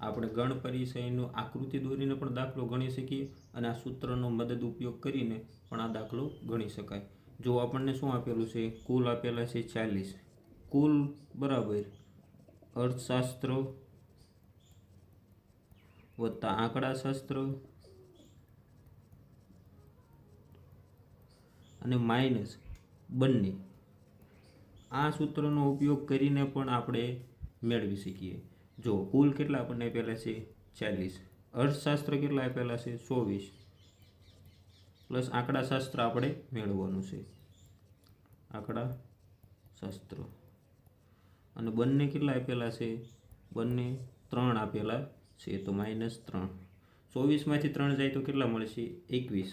આપણે ગણ પરિચયનો આકૃતિ દોરીને પણ દાખલો ગણી શકીએ અને આ સૂત્રનો મદદ ઉપયોગ કરીને પણ આ દાખલો ગણી શકાય। જો આપણને શું આપેલું છે, કુલ આપેલા છે 40, કુલ બરાબર અર્થશાસ્ત્ર વત્તા આંકડાશાસ્ત્ર અને માઇનસ બંને, આ સૂત્રનો ઉપયોગ કરીને પણ આપણે મેળવી શકીએ। જો કુલ કેટલા આપણને આપેલા છે 40, અર્થશાસ્ત્ર કેટલા આપેલા છે 24 પ્લસ આંકડાશાસ્ત્ર આપણે મેળવવાનું છે, આંકડાશાસ્ત્ર, અને બંને કેટલા આપેલા છે, બંને 3 આપેલા છે તો -3। 24માંથી 3 જાય તો કેટલા મળશે 21,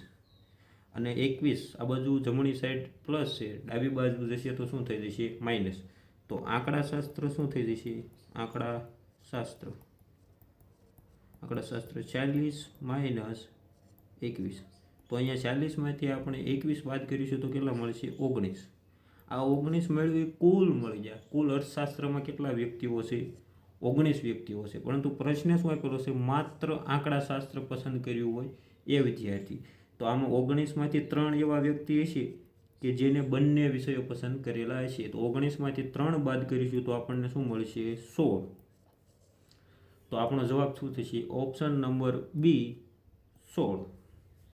અને 21 આ બાજુ જમણી સાઈડ પ્લસ છે, ડાબી બાજુ જશે તો શું થઈ જશે માઇનસ। તો આંકડાશાસ્ત્ર શું થઈ જશે, આંકડાશાસ્ત્ર 40 માઇનસ 21, તો અહીંયા 40માંથી આપણે 21 બાદ કરીશું તો કેટલા મળશે 19। આ 19 મેળવી કુલ મળી ગયા। કુલ અર્થશાસ્ત્રમાં કેટલા વ્યક્તિઓ છે, 19 વ્યક્તિઓ છે, પરંતુ પ્રશ્ન શું આપેલો છે, માત્ર આંકડાશાસ્ત્ર પસંદ કર્યું હોય એ વિદ્યાર્થી। તો આમાં 19માંથી 3 એવા વ્યક્તિ હશે કે જેને બંને વિષયો પસંદ કરેલા હશે, તો 19માંથી 3 બાદ કરીશું તો આપણને શું મળશે 16। તો આપણો જવાબ શું થશે, ઓપ્શન નંબર બી 16।